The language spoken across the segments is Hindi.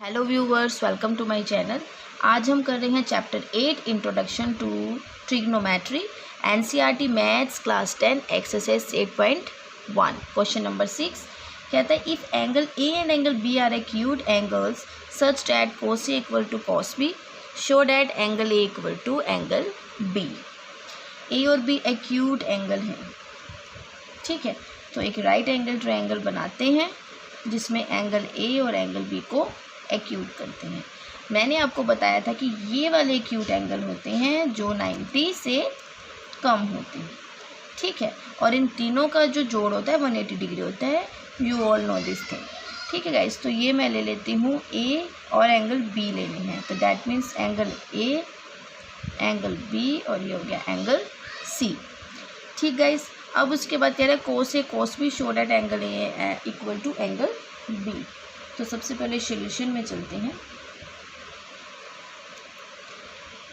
Hello viewers, welcome to my channel. आज हम कर रहे हैं chapter 8 introduction to trigonometry, NCERT maths class 10 exercise 8.1। Question number 6 कहता है if angle A and angle B are acute angles such that cos A equal to cos B, show that angle A equal to angle B. A और बी एक्यूट एंगल हैं, ठीक है। तो एक राइट एंगल ट्रायंगल बनाते हैं जिसमें एंगल ए और एंगल बी को एक्यूट करते हैं। मैंने आपको बताया था कि ये वाले एक्यूट एंगल होते हैं जो 90 से कम होते हैं, ठीक है। और इन तीनों का जो जोड़ होता है 180 डिग्री होता है। You all know this thing, ठीक है गाइस। तो ये मैं ले लेती हूँ ए और एंगल बी लेने हैं, तो that means angle A, angle B और ये हो गया एंगल सी, ठीक गाइस। अब उसके बाद कह रहा है cos A cos B show that angle A equal to angle B. तो सबसे पहले सॉल्यूशन में चलते हैं,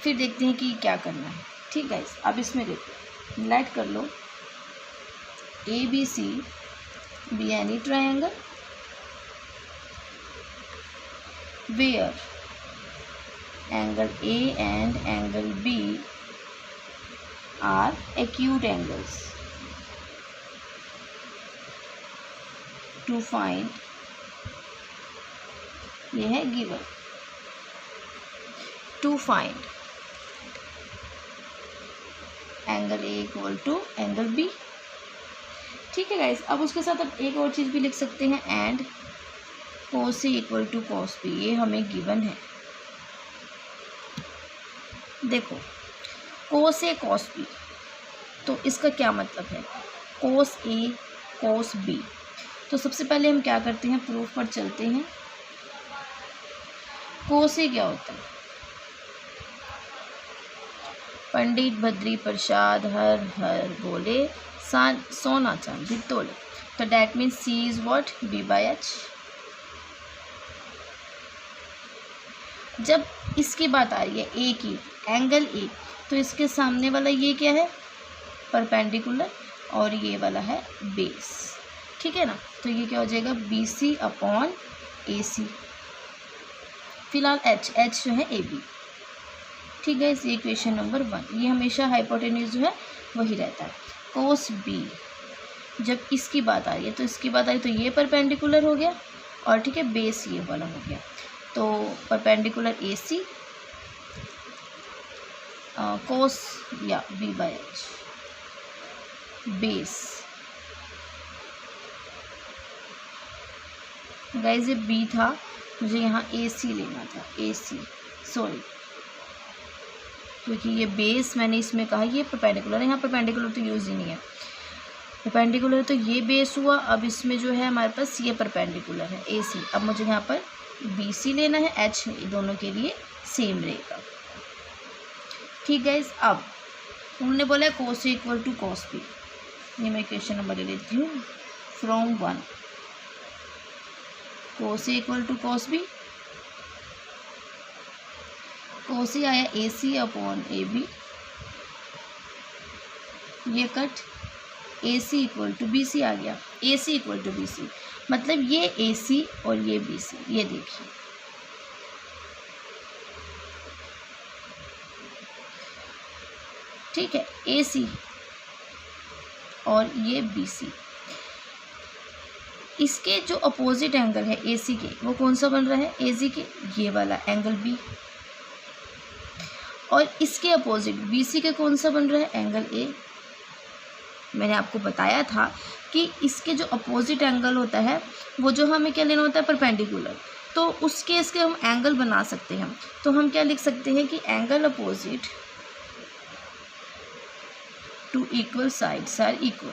फिर देखते हैं कि क्या करना है, ठीक है। अब इसमें देखो, लेट कर लो A B C be any triangle where angle A and angle B are acute angles to find, ये है given, to find angle A equal to angle B, ठीक है गाइस। अब उसके साथ अब एक और चीज़ भी लिख सकते हैं, and cos A equal to cos B, ये हमें गिवन है। देखो cos A cos B, तो इसका क्या मतलब है, cos A cos B। तो सबसे पहले हम क्या करते हैं, प्रूफ पर चलते हैं। cos A क्या होता है, पंडित बद्री प्रसाद हर हर बोले सोना चांदी तोले, तो that means C is what, B by H. जब इसकी बात आ रही है ए की, एंगल ए, तो इसके सामने वाला ये क्या है, परपेंडिकुलर, और ये वाला है बेस, ठीक है ना। तो ये क्या हो जाएगा, बी सी अपॉन ए सी, फिलहाल एच जो है ए बी, ठीक है। ये इक्वेशन नंबर 1, ये हमेशा हाइपोटेन्यूज जो है वही रहता है। cos B, जब इसकी बात आ रही है, तो इसकी बात आ रही है तो ये परपेंडिकुलर हो गया, और ठीक है बेस ये वाला हो गया, तो परपेंडिकुलर ए सी cos या B by H, base guys, ये B था, मुझे यहाँ ए सी लेना था, ए सी, सॉरी, क्योंकि ये बेस मैंने इसमें कहा ये परपेंडिकुलर है, यहाँ परपेंडिकुलर तो यूज़ ही नहीं है, परपेंडिकुलर तो ये बेस हुआ। अब इसमें जो है हमारे पास ये परपेंडिकुलर है ए सी, अब मुझे यहाँ पर बी सी लेना है, एच दोनों के लिए सेम रहेगा, ठीक गाइस। अब उन्होंने बोला cos A equal to cos B, ये मैं क्वेश्चन नंबर ले लेती हूँ from 1। cos A equal to cos B, cos A आया A C upon A B, ये cut A C equal to B C आ गया, A C equal to B C, मतलब ये ए सी और ये बी सी, ये देखिए, ठीक है, ए सी और ये बी सी, इसके जो अपोजिट एंगल है ए सी के, वो कौन सा बन रहा है, ए सी के ये वाला एंगल बी, और इसके अपोजिट बी सी के कौन सा बन रहा है, एंगल ए। मैंने आपको बताया था कि इसके जो अपोजिट एंगल होता है वो जो हमें क्या लेना होता है, परपेंडिकुलर, तो उसके इसके हम एंगल बना सकते हैं। तो हम क्या लिख सकते हैं कि angle opposite to equal sides are equal,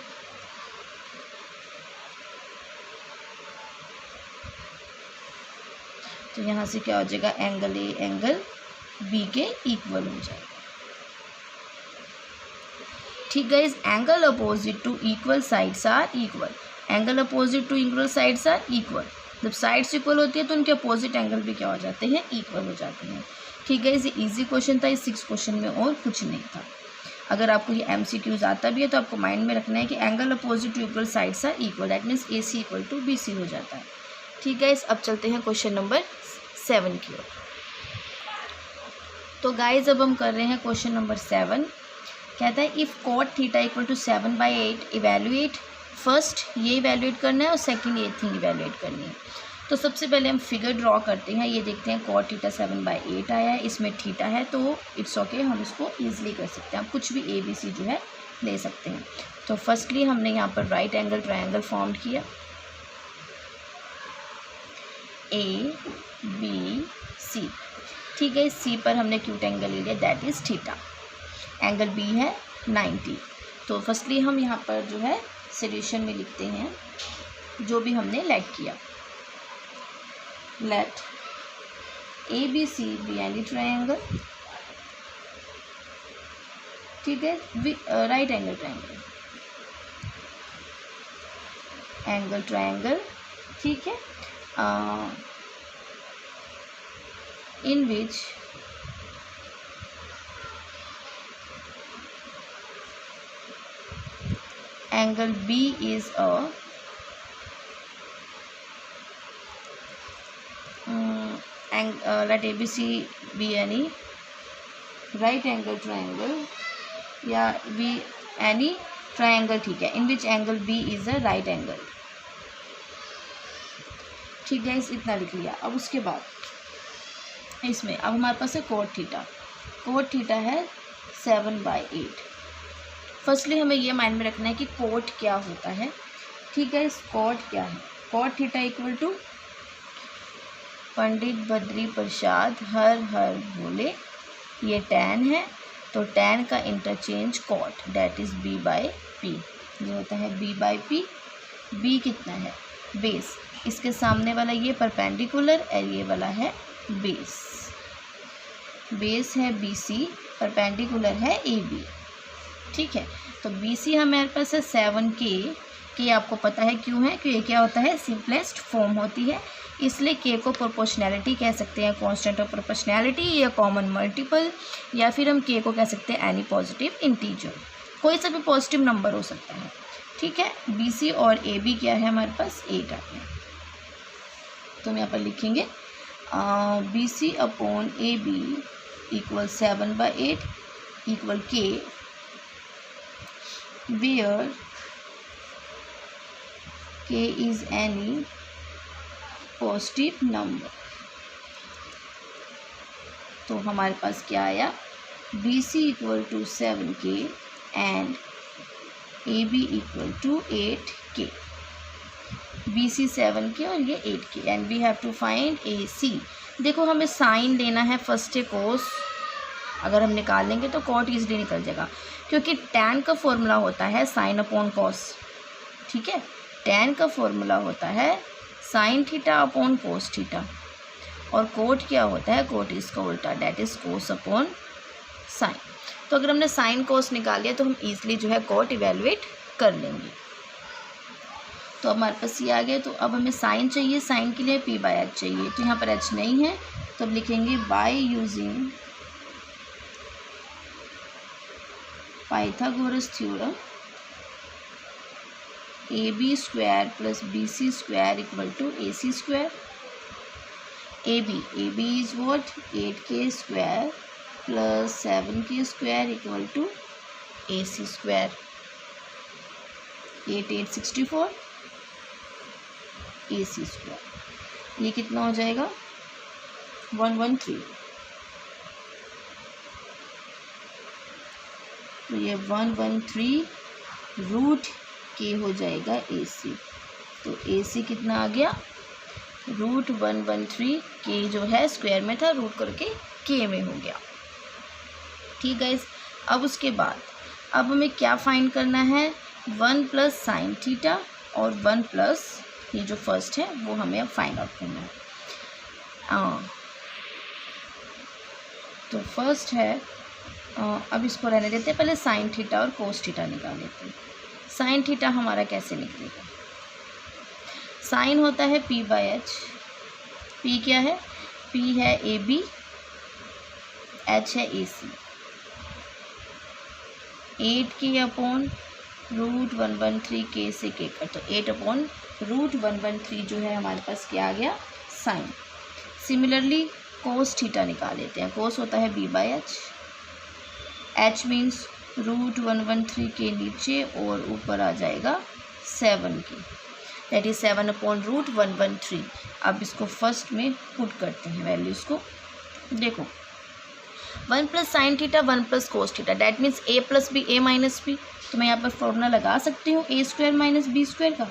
तो यहाँ से क्या हो जाएगा, एंगल ए एंगल बी के इक्वल हो जाएगा, ठीक guys. Angle opposite to equal sides are equal, angle opposite to equal sides are equal, जब साइड्स इक्वल होती है तो उनके अपोजिट एंगल भी क्या हो जाते हैं, इक्वल हो जाते हैं, ठीक गाइस। ये इजी क्वेश्चन था, इस 6 क्वेश्चन में और कुछ नहीं था। अगर आपको ये MCQs आता भी है तो आपको माइंड में रखना है कि angle opposite to equal sides are equal, that means A C equal to B C हो जाता है, ठीक है। अब चलते हैं क्वेश्चन नंबर 7 की ओर। तो गाइज अब हम कर रहे हैं क्वेश्चन नंबर 7। कहता है if cot theta equal to 7/8 evaluate. First ये इवेल्युएट करना है और सेकंड ये थिंग इवेल्युएट करनी है। तो सबसे पहले हम फिगर ड्रॉ करते हैं। ये देखते हैं कॉट थीटा 7/8 आया है, इसमें थीटा है तो इट्स ओके, हम इसको ईजिली कर सकते हैं। हम कुछ भी ABC जो है ले सकते हैं। तो फर्स्टली हमने यहाँ पर राइट एंगल ट्रायंगल फॉर्म किया, ABC। ठीक है, C पर हमने एक्यूट एंगल ले लिया, that is theta. Angle B है 90। तो फर्स्टली हम यहाँ पर जो है सॉल्यूशन में लिखते हैं जो भी हमने लेट किया। Let ABC B any triangle, ठीक है, right angle triangle, angle triangle, ठीक है, in which angle B is a let ABC be any right angle triangle या be any triangle, ठीक है, in which angle B is a right angle। ठीक है, इतना लिख लिया। अब उसके बाद इसमें अब हमारे पास है कोट थीटा। कोट थीटा है 7/8। फर्स्टली हमें ये माइंड में रखना है कि कोट क्या होता है। ठीक है, इस कोट क्या है? Cot theta equal to Pandit Badri Prasad हर हर बोले, ये टैन है तो टैन का interchange coat, that is B/P। ये होता है B/P। B कितना है? बेस। इसके सामने वाला ये परपेंडिकुलर और ये वाला है बेस। बेस है BC, परपेंडिकुलर है AB। ठीक है, तो BC हमारे पास है 7K। आपको पता है क्यों है? क्योंकि क्या होता है, सिंपलेस्ट फॉर्म होती है, इसलिए K को प्रोपोर्शनैलिटी कह सकते हैं, कांस्टेंट ऑफ प्रोपोर्शनैलिटी या कॉमन मल्टीपल, या फिर हम K को कह सकते हैं एनी पॉजिटिव इंटीजर, कोई सा भी पॉजिटिव नंबर हो सकता है। ठीक है, BC और AB क्या है हमारे पास? 8 आ गया। तो हम यहाँ पर लिखेंगे BC upon AB equal 7/8 equal K, where K is any positive number. तो हमारे पास क्या आया? BC equal to 7K and AB equal to 8K। BC 7K और ये 8K and we have to find AC। देखो हमें साइन लेना है, फर्स्ट है कोस, अगर हम निकालेंगे तो कॉट ईजिली निकल जाएगा, क्योंकि टैन का फॉर्मूला होता है साइन अपॉन कॉस। ठीक है, टैन का फॉर्मूला होता है sine theta upon cos theta, और कोट क्या होता है? कोट इसका उल्टा, that is cos upon sine. तो अगर हमने साइन कोस निकाल लिया तो हम ईजिली जो है कोट इवेलुएट कर लेंगे। तो अब हमारे पास ये आ गया। तो अब हमें साइन चाहिए, साइन के लिए P/H चाहिए, तो यहाँ पर H नहीं है, तो अब लिखेंगे by using Pythagoras theorem AB square plus BC square equal to AC square. AB is what? 8K square plus 7K square equal to AC square. 8 64 AC square. ये कितना हो जाएगा? 113। तो ये 113 रूट K हो जाएगा AC। तो AC कितना आ गया? रूट 113 K जो है स्क्वायर में था, रूट करके K में हो गया। ठीक है, अब उसके बाद अब हमें क्या फाइंड करना है? 1 प्लस साइन थीटा और 1 प्लस ये जो फर्स्ट है वो हमें अब फाइंड आउट करना है। तो फर्स्ट है, अब इसको रहने देते हैं, पहले साइन थीटा और कोस थीटा निकाल लेते हैं। साइन थीटा हमारा कैसे निकलेगा? साइन होता है P/H। P क्या है? P है AB, H है AC। 8K upon root 113 K से K कर, तो 8 अपॉन रूट 113 जो है हमारे पास क्या आ गया? साइन। सिमिलरली कोस थीटा निकाल लेते हैं। कोस होता है b/h, h मीन्स √113 के नीचे और ऊपर आ जाएगा 7 की, दैट इज 7/√113। अब इसको फर्स्ट में पुट करते हैं वैल्यूज़ को। देखो 1 + sin theta 1 + cos theta, that means a + b a - b। तो मैं यहाँ पर फॉर्मूला लगा सकती हूँ a² - b², का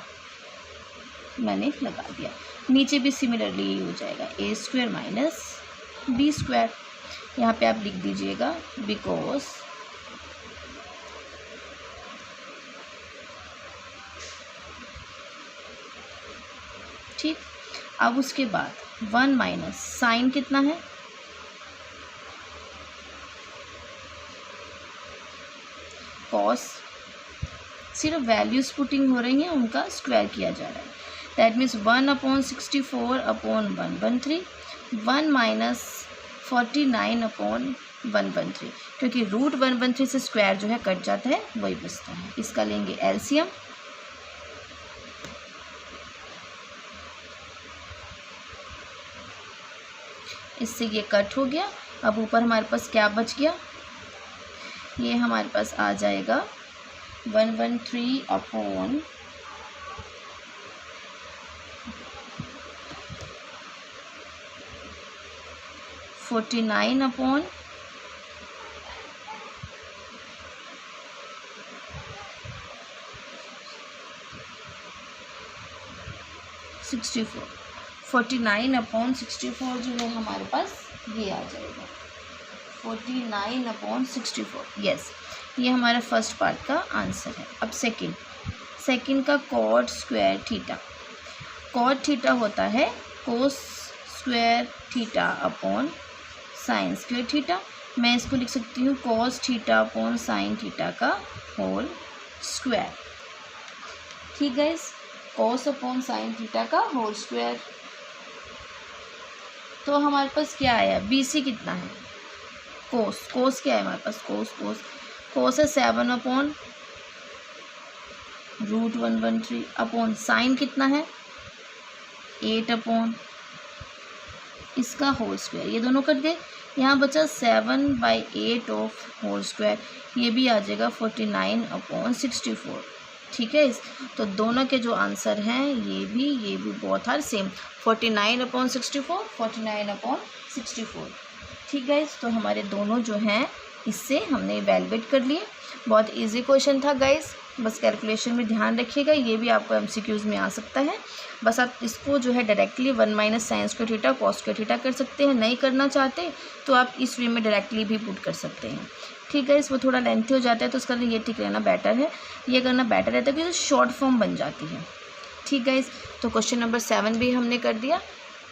मैंने लगा दिया। नीचे भी सिमिलरली यही हो जाएगा a² - b²। यहाँ पे आप लिख दीजिएगा बिकॉज ठीक। अब उसके बाद 1 - साइन कितना है, कॉस, सिर्फ वैल्यूज़ पुटिंग हो रही हैं, उनका स्क्वायर किया जा रहा है। दैट मीन्स 1/64/113, 1 - 49/113, क्योंकि √113 से स्क्वायर जो है कट जाता है, वही बचता है। इसका लेंगे एलसीएम। इससे ये कट हो गया। अब ऊपर हमारे पास क्या बच गया, ये हमारे पास आ जाएगा 113/49 64, 49/64 जो है हमारे पास ये आ जाएगा 49/64। यस, ये हमारा फर्स्ट पार्ट का आंसर है। अब सेकंड का cot square theta. Cot theta होता है cos square theta upon sine square theta. मैं इसको लिख सकती हूँ cos theta upon sine theta का होल स्क्वायर। ठीक है, कॉस अपॉन साइन थीटा का होल स्क्वायर। तो हमारे पास क्या आया, BC कितना है, कोस क्या है हमारे पास, कोस है 7/√113 अपॉन साइन कितना है 8/ इसका होल स्क्वायर। ये दोनों कट गए, यहाँ बचा 7/8 ऑफ होल स्क्वायर, ये भी आ जाएगा 49/64। ठीक है, तो दोनों के जो आंसर हैं ये भी बहुत आर सेम, 49/64, 49/64। ठीक है, तो हमारे दोनों जो हैं इससे हमने इवैल्यूएट कर लिए। बहुत इजी क्वेश्चन था गाइस, बस कैलकुलेशन में ध्यान रखिएगा, ये भी आपको MCQs में आ सकता है। बस आप इसको जो है directly 1 - sin square theta cos square theta कर सकते हैं। नहीं करना चाहते तो आप इस वे में डायरेक्टली भी पुट कर सकते हैं। ठीक है, वो थोड़ा लेंथी हो जाता है तो उसका ये ठीक रहना बेटर है, ये करना बेटर रहता है क्योंकि शॉर्ट फॉर्म बन जाती है। ठीक है, तो क्वेश्चन नंबर 7 भी हमने कर दिया।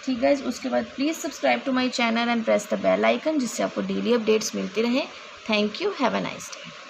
ठीक है, उसके बाद please subscribe to my channel and press the bell icon, जिससे आपको डेली अपडेट्स मिलती रहें। Thank you, have a nice day.